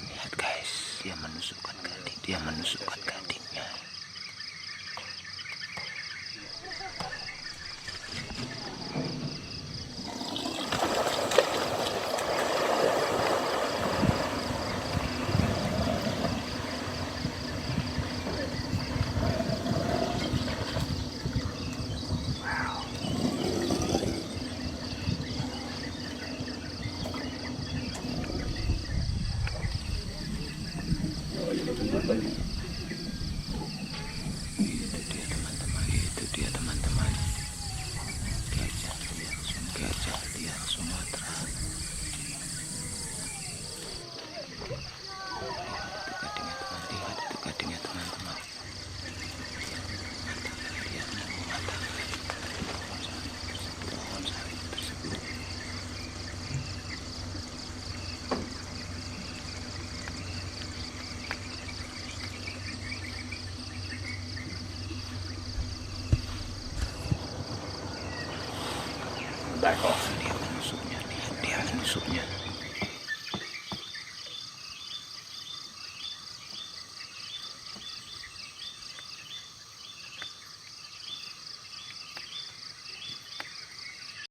Lihat guys, dia menusukkan gadingnya. Itu dia teman-teman, gajah liar Sumatera. Lihat itu gadingnya teman-teman. Lihat mematangkan pohon sawit tersebut. Dia menusuknya, lihat dia menusuknya.